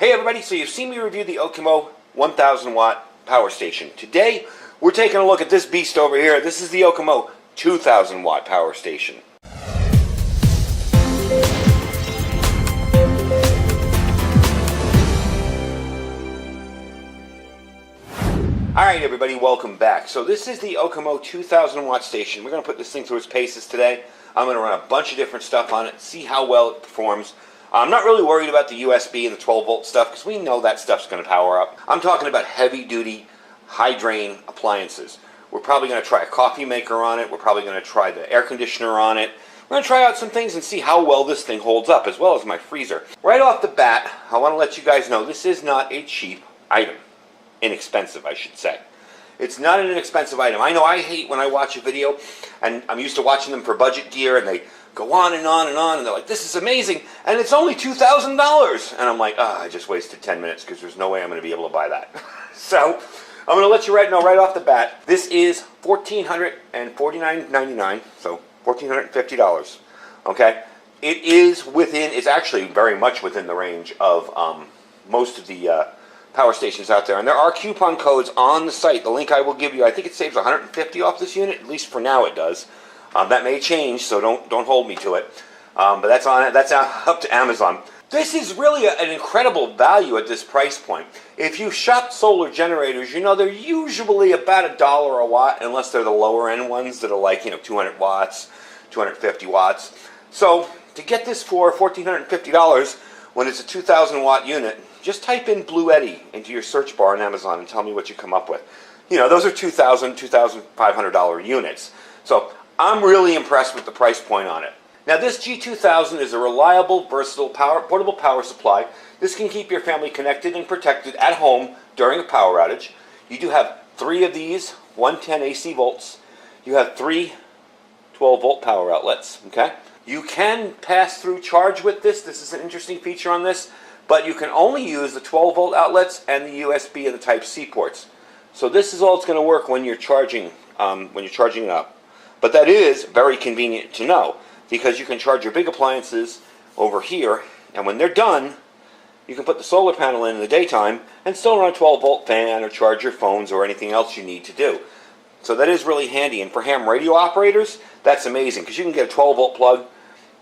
Hey everybody, so you've seen me review the OKMO 1000 watt power station. Today, we're taking a look at this beast over here. This is the OKMO 2000 watt power station. Alright everybody, welcome back. So this is the OKMO 2000 watt station. We're going to put this thing through its paces today. I'm going to run a bunch of different stuff on it, see how well it performs. I'm not really worried about the USB and the 12 volt stuff because we know that stuff's going to power up. I'm talking about heavy duty, high drain appliances. We're probably going to try a coffee maker on it. We're probably going to try the air conditioner on it. We're going to try out some things and see how well this thing holds up, as well as my freezer. Right off the bat, I want to let you guys know this is not a cheap item. Inexpensive, I should say. It's not an inexpensive item. I know I hate when I watch a video, and I'm used to watching them for budget gear, and they go on and on and on, and they're like, this is amazing, and it's only $2,000. And I'm like, I just wasted 10 minutes because there's no way I'm going to be able to buy that. So I'm going to let you know right off the bat, this is $1,449.99, so $1,450. Okay? It is within, it's actually very much within the range of most of the power stations out there. And there are coupon codes on the site. The link I will give you, I think it saves $150 off this unit, at least for now it does. That may change, so don't hold me to it. But that's on it. That's up to Amazon. This is really an incredible value at this price point. If you shop solar generators, you know they're usually about $1 a watt, unless they're the lower end ones that are like 200 watts, 250 watts. So to get this for $1,450 when it's a 2,000 watt unit, just type in Blue Eddy into your search bar on Amazon and tell me what you come up with. Those are $2,000, $2,500 units. So I'm really impressed with the price point on it. Now this G2000 is a reliable, versatile, portable power supply. This can keep your family connected and protected at home during a power outage. You do have 3 of these 110 AC volts. You have 3 12 volt power outlets. Okay. You can pass through charge with this. This is an interesting feature on this, but you can only use the 12 volt outlets and the USB and the Type-C ports. So this is all it's going to work when you're charging it up. But that is very convenient to know, because you can charge your big appliances over here, and when they're done, you can put the solar panel in the daytime and still run a 12 volt fan or charge your phones or anything else you need to do. So that is really handy, and for ham radio operators, that's amazing, because you can get a 12 volt plug.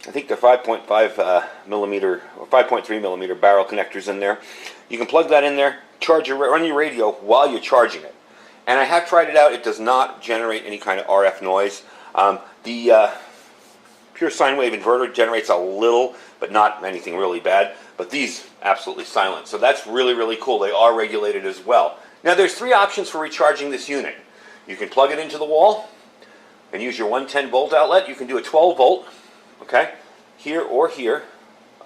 I think they're 5.5 millimeter or 5.3 millimeter barrel connectors in there. You can plug that in there, run your radio while you're charging it. And I have tried it out. It does not generate any kind of RF noise. The pure sine wave inverter generates a little, but not anything really bad. But these, absolutely silent. So that's really, really cool. They are regulated as well. Now there's 3 options for recharging this unit. You can plug it into the wall and use your 110 volt outlet. You can do a 12 volt, okay, here or here,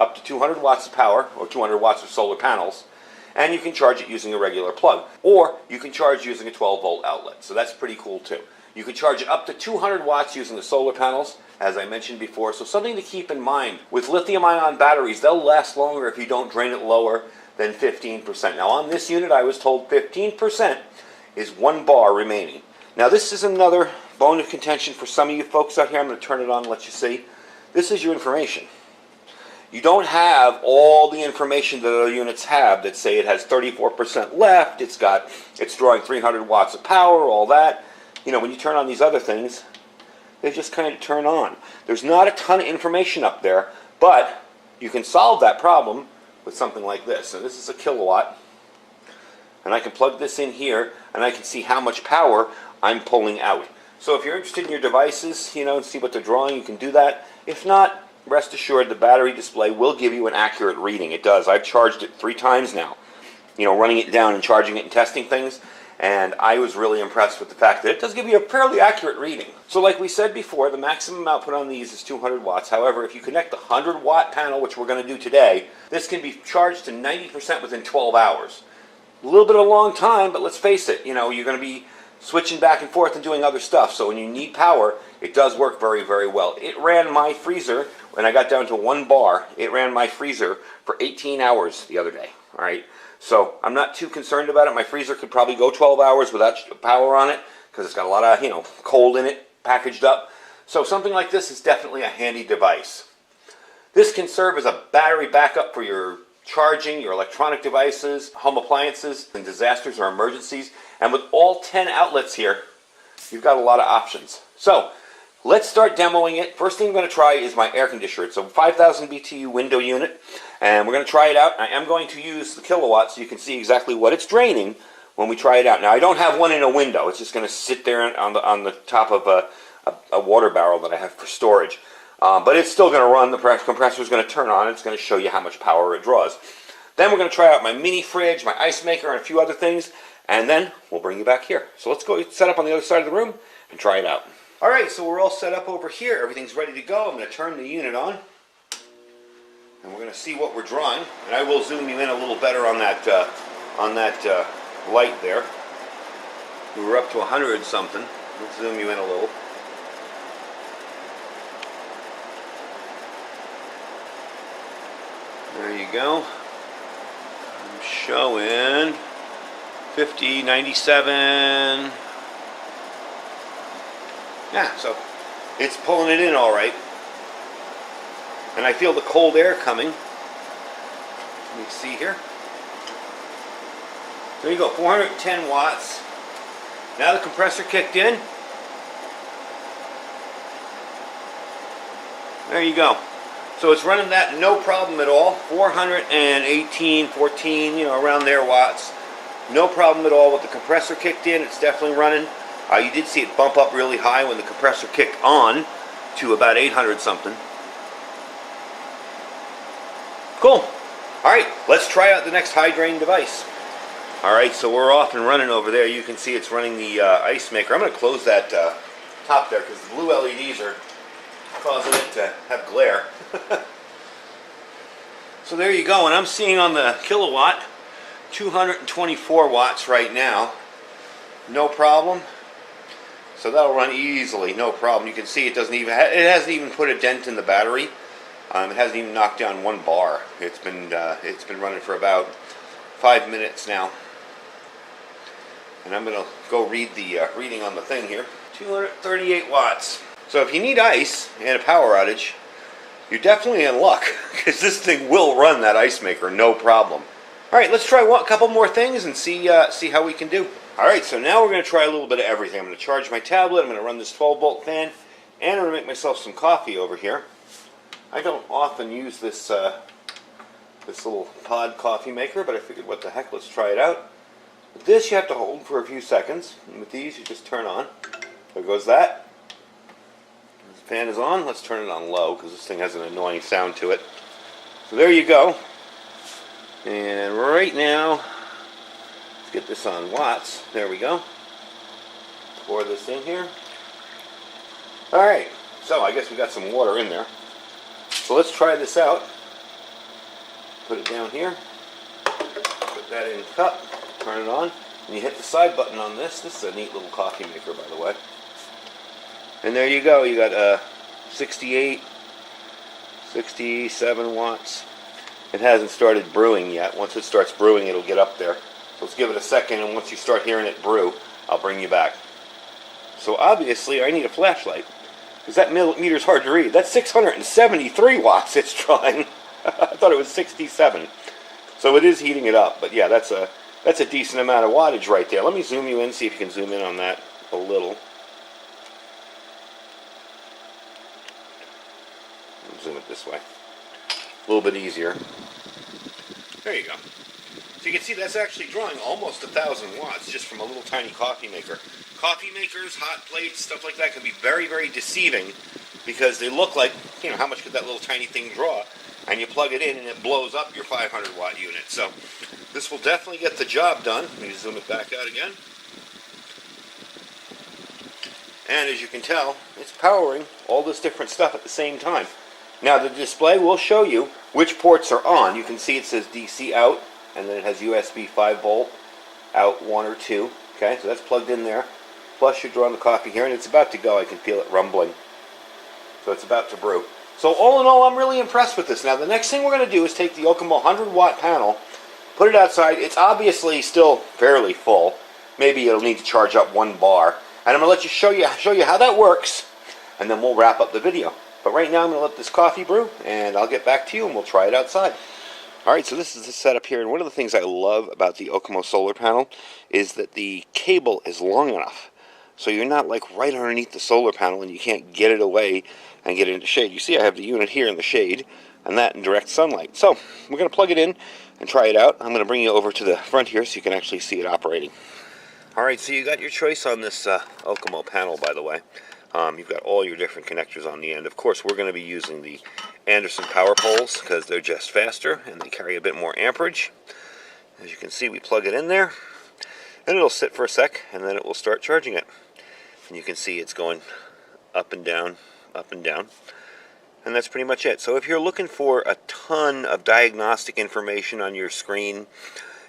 up to 200 watts of power or 200 watts of solar panels. And you can charge it using a regular plug. Or you can charge using a 12 volt outlet. So that's pretty cool too. You can charge it up to 200 watts using the solar panels, as I mentioned before. So something to keep in mind. With lithium-ion batteries, they'll last longer if you don't drain it lower than 15%. Now on this unit, I was told 15% is 1 bar remaining. Now this is another bone of contention for some of you folks out here. I'm going to turn it on and let you see. This is your information. You don't have all the information that other units have that say it has 34% left, it's drawing 300 watts of power, all that. When you turn on these other things, they just kind of turn on. There's not a ton of information up there, but you can solve that problem with something like this. So this is a kilowatt, and I can plug this in here, and I can see how much power I'm pulling out. So if you're interested in your devices, and see what they're drawing, you can do that. If not, rest assured the battery display will give you an accurate reading. It does. I've charged it 3 times now, running it down and charging it and testing things, and I was really impressed with the fact that it does give you a fairly accurate reading. So like we said before, the maximum output on these is 200 watts. However, if you connect the 100 watt panel, which we're going to do today, this can be charged to 90% within 12 hours. A little bit of a long time, but let's face it, you're going to be switching back and forth and doing other stuff. So when you need power, it does work very, very well. It ran my freezer, when I got down to 1 bar, it ran my freezer for 18 hours the other day. All right. So I'm not too concerned about it. My freezer could probably go 12 hours without power on it because it's got a lot of, cold in it, packaged up. So something like this is definitely a handy device. This can serve as a battery backup for your charging your electronic devices, home appliances, and disasters or emergencies. And with all 10 outlets here, you've got a lot of options. So let's start demoing it. First thing I'm going to try is my air conditioner. It's a 5,000 BTU window unit, and we're going to try it out. I am going to use the kilowatts so you can see exactly what it's draining when we try it out. Now, I don't have one in a window. It's just going to sit there on the top of a water barrel that I have for storage. But it's still going to run. The compressor is going to turn on. It's going to show you how much power it draws. Then we're going to try out my mini fridge, my ice maker, and a few other things. And then we'll bring you back here. So let's go set up on the other side of the room and try it out. All right, so we're all set up over here. Everything's ready to go. I'm going to turn the unit on. And we're going to see what we're drawing. And I will zoom you in a little better on that light there. We were up to 100 and something. Let's zoom you in a little. There you go. I'm showing 50, 97. Yeah, so it's pulling it in all right. And I feel the cold air coming. Let me see here. There you go, 410 watts. Now the compressor kicked in. There you go. So it's running that no problem at all. 418, 14, around there watts. No problem at all with the compressor kicked in. It's definitely running. You did see it bump up really high when the compressor kicked on to about 800 something. Cool. All right, let's try out the next high drain device. All right, so we're off and running over there. You can see it's running the ice maker. I'm going to close that top there because the blue LEDs are causing it to have glare. So there you go, and I'm seeing on the kilowatt 224 watts right now. No problem. So that'll run easily, no problem. You can see it hasn't even put a dent in the battery. It hasn't even knocked down one bar. It's been running for about 5 minutes now. And I'm going to go read the reading on the thing here. 238 watts. So if you need ice and a power outage, you're definitely in luck, because this thing will run that ice maker, no problem. All right, let's try a couple more things and see how we can do. All right, so now we're going to try a little bit of everything. I'm going to charge my tablet, I'm going to run this 12-volt fan, and I'm going to make myself some coffee over here. I don't often use this little pod coffee maker, but I figured, what the heck, let's try it out. With this, you have to hold for a few seconds, and with these, you just turn on. There goes that. The fan is on. Let's turn it on low, because this thing has an annoying sound to it. So there you go. And right now, let's get this on watts. There we go. Pour this in here. All right, so I guess we got some water in there. So let's try this out. Put it down here. Put that in the cup. Turn it on. And you hit the side button on this. This is a neat little coffee maker, by the way. And there you go. You got 68, 67 watts. It hasn't started brewing yet. Once it starts brewing, it'll get up there. So let's give it a second, and once you start hearing it brew, I'll bring you back. So obviously, I need a flashlight, because that meter's hard to read. That's 673 watts it's drawing. I thought it was 67. So it is heating it up, but yeah, that's a decent amount of wattage right there. Let me zoom you in, see if you can zoom in on that a little. Zoom it this way. A little bit easier. There you go. So you can see that's actually drawing almost 1,000 watts just from a little tiny coffee maker. Coffee makers, hot plates, stuff like that can be very, very deceiving because they look like, how much could that little tiny thing draw? And you plug it in and it blows up your 500 watt unit. So this will definitely get the job done. Let me zoom it back out again. And as you can tell, it's powering all this different stuff at the same time. Now the display will show you which ports are on. You can see it says DC out, and then it has USB 5 volt out 1 or 2. Okay, so that's plugged in there. Plus you're drawing the coffee here, and it's about to go. I can feel it rumbling. So it's about to brew. So all in all, I'm really impressed with this. Now the next thing we're going to do is take the OKMO 100 watt panel, put it outside. It's obviously still fairly full. Maybe it'll need to charge up 1 bar. And I'm going to let you show you how that works, and then we'll wrap up the video. But right now I'm going to let this coffee brew, and I'll get back to you and we'll try it outside. Alright, so this is the setup here, and one of the things I love about the OKMO solar panel is that the cable is long enough. So you're not like right underneath the solar panel and you can't get it away and get it into shade. You see I have the unit here in the shade and that in direct sunlight. So we're going to plug it in and try it out. I'm going to bring you over to the front here so you can actually see it operating. Alright, so you got your choice on this OKMO panel, by the way. You've got all your different connectors on the end. Of course, we're going to be using the Anderson power poles because they're just faster and they carry a bit more amperage. As you can see, we plug it in there and it'll sit for a sec and then it will start charging it. And you can see it's going up and down, up and down. And that's pretty much it. So if you're looking for a ton of diagnostic information on your screen,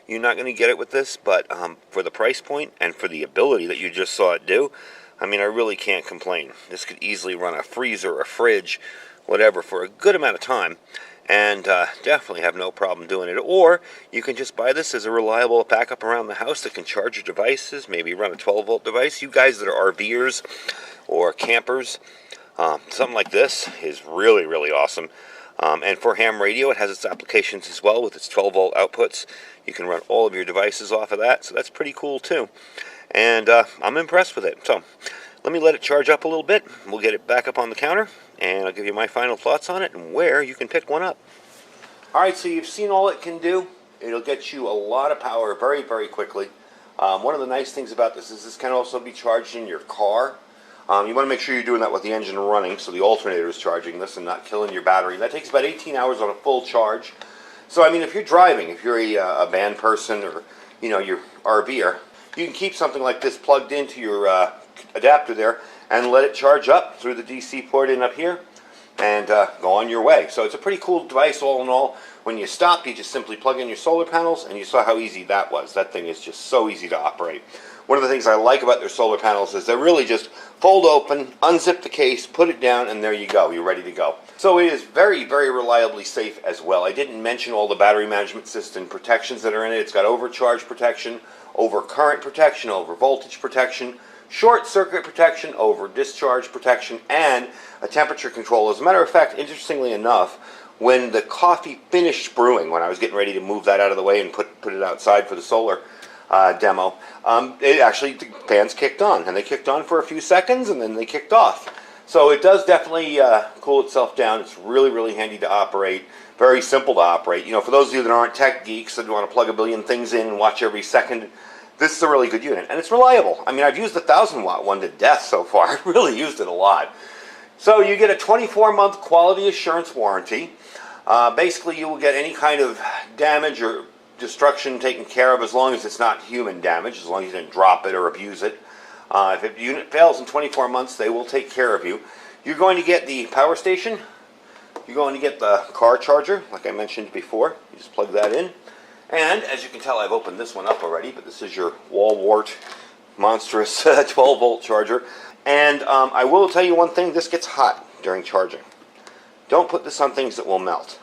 you're not going to get it with this, but for the price point and for the ability that you just saw it do, I mean, I really can't complain. This could easily run a freezer, a fridge, whatever, for a good amount of time, and definitely have no problem doing it. Or you can just buy this as a reliable backup around the house that can charge your devices, maybe run a 12-volt device. You guys that are RVers or campers, something like this is really, really awesome. And for ham radio, it has its applications as well with its 12-volt outputs. You can run all of your devices off of that, so that's pretty cool too. And I'm impressed with it. So let me let it charge up a little bit. We'll get it back up on the counter, and I'll give you my final thoughts on it and where you can pick one up. Alright, so you've seen all it can do. It'll get you a lot of power very, very quickly. One of the nice things about this is this can also be charged in your car. You want to make sure you're doing that with the engine running, so the alternator is charging this and not killing your battery. That takes about 18 hours on a full charge. So, I mean, if you're driving, if you're a band person or, you know, you're RVer, you can keep something like this plugged into your adapter there and let it charge up through the DC port in up here and go on your way. So it's a pretty cool device all in all. When you stop, you just simply plug in your solar panels, and you saw how easy that was. That thing is just so easy to operate. One of the things I like about their solar panels is they really just fold open, unzip the case, put it down, and there you go. You're ready to go. So it is very, very reliably safe as well. I didn't mention all the battery management system protections that are in it. It's got overcharge protection, over current protection, over voltage protection, short circuit protection, over discharge protection, and a temperature control. As a matter of fact, interestingly enough, when the coffee finished brewing, when I was getting ready to move that out of the way and put it outside for the solar demo, it actually, the fans kicked on, and they kicked on for a few seconds and then they kicked off. So it does definitely cool itself down. It's really, really handy to operate. Very simple to operate. You know, for those of you that aren't tech geeks that want to plug a billion things in and watch every second, this is a really good unit. And it's reliable. I mean, I've used the 1000-watt one to death so far. I've really used it a lot. So you get a 24-month quality assurance warranty. Basically, you will get any kind of damage or destruction taken care of as long as it's not human damage, as long as you didn't drop it or abuse it. If the unit fails in 24 months, they will take care of you. You're going to get the power station. You're going to get the car charger, like I mentioned before. You just plug that in. And as you can tell, I've opened this one up already, but this is your wall wart monstrous 12-volt charger. And I will tell you one thing, this gets hot during charging. Don't put this on things that will melt.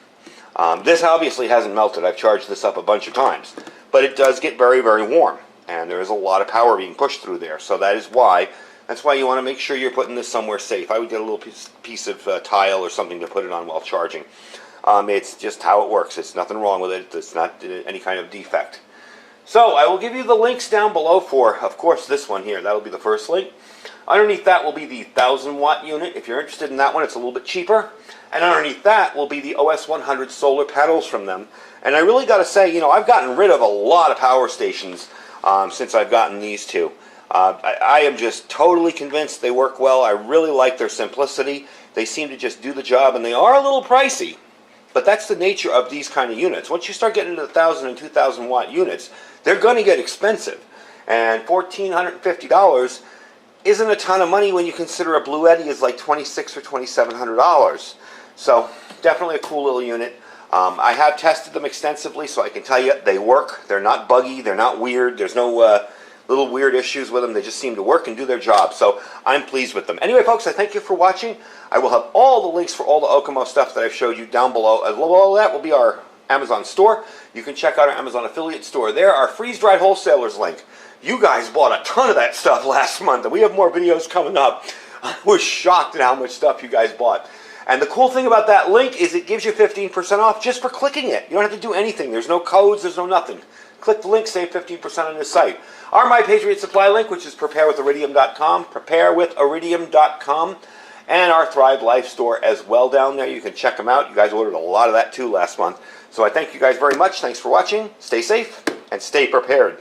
This obviously hasn't melted. I've charged this up a bunch of times. But it does get very, very warm. And there is a lot of power being pushed through there. So that's why you want to make sure you're putting this somewhere safe. I would get a little piece of tile or something to put it on while charging. It's just how it works. It's nothing wrong with it. It's not any kind of defect. So I will give you the links down below for, of course, this one here. That'll be the first link. Underneath that will be the 1000-watt unit. If you're interested in that one, it's a little bit cheaper. And underneath that will be the OS100 solar panels from them. And I really got to say, you know, I've gotten rid of a lot of power stations since I've gotten these two. I am just totally convinced they work well. I really like their simplicity. They seem to just do the job, and they are a little pricey. But that's the nature of these kind of units. Once you start getting into the 1000 and 2000 watt units, they're going to get expensive. And $1,450 isn't a ton of money when you consider a Blue Eddy is like $2,600 or $2,700. So definitely a cool little unit. I have tested them extensively, so I can tell you they work. They're not buggy. They're not weird. There's no little weird issues with them. They just seem to work and do their job. So I'm pleased with them. Anyway, folks, I thank you for watching. I will have all the links for all the OKMO stuff that I've showed you down below. As well as that will be our Amazon store. You can check out our Amazon affiliate store there. Our freeze-dried wholesalers link. You guys bought a ton of that stuff last month, and we have more videos coming up. I was shocked at how much stuff you guys bought. And the cool thing about that link is it gives you 15% off just for clicking it. You don't have to do anything. There's no codes. There's no nothing. Click the link, save 15% on this site. Our My Patriot Supply link, which is preparewithiridium.com, preparewithiridium.com, and our Thrive Life store as well down there. You can check them out. You guys ordered a lot of that too last month. So I thank you guys very much. Thanks for watching. Stay safe and stay prepared.